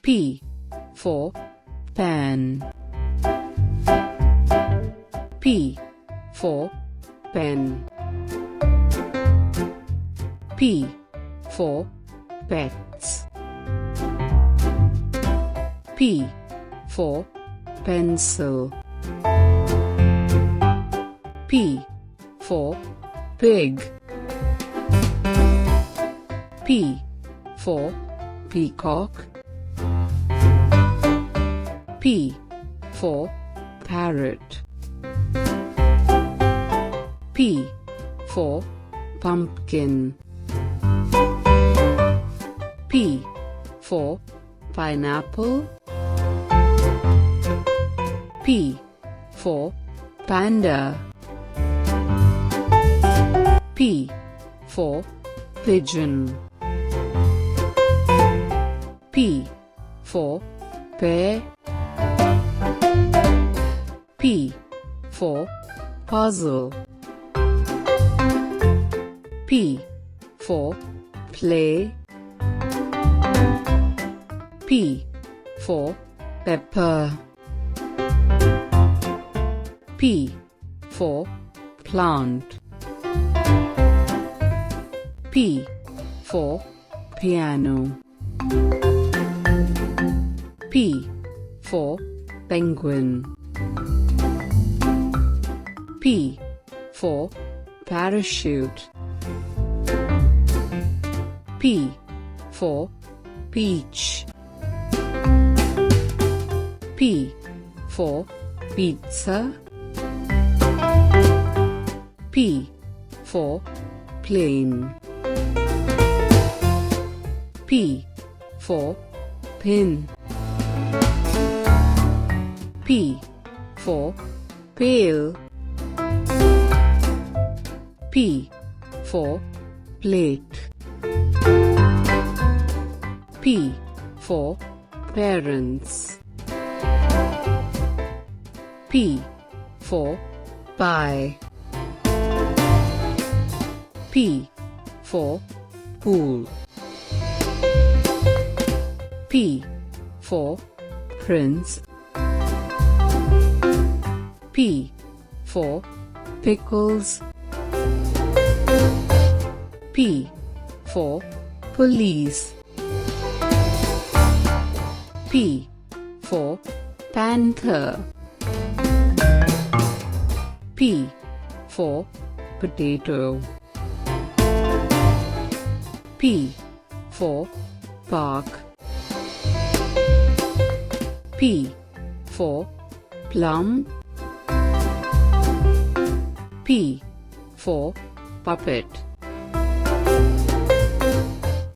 P for pan. P for pen. P for pets. P for pencil. P for pig. P for peacock. P for parrot. P for pumpkin. P for pineapple. P for panda. P for pigeon. P for pear. P for puzzle. P for play. P for pepper. P for plant. P for piano. P for penguin. P for parachute. P for peach. P for pizza. P for plane. P for pin. P for pail. P for plate. P for parents. P for pie. P for pool. P for prince. P for pickles. P for police. P for panther. P for potato. P for park. P for plum. P for puppet.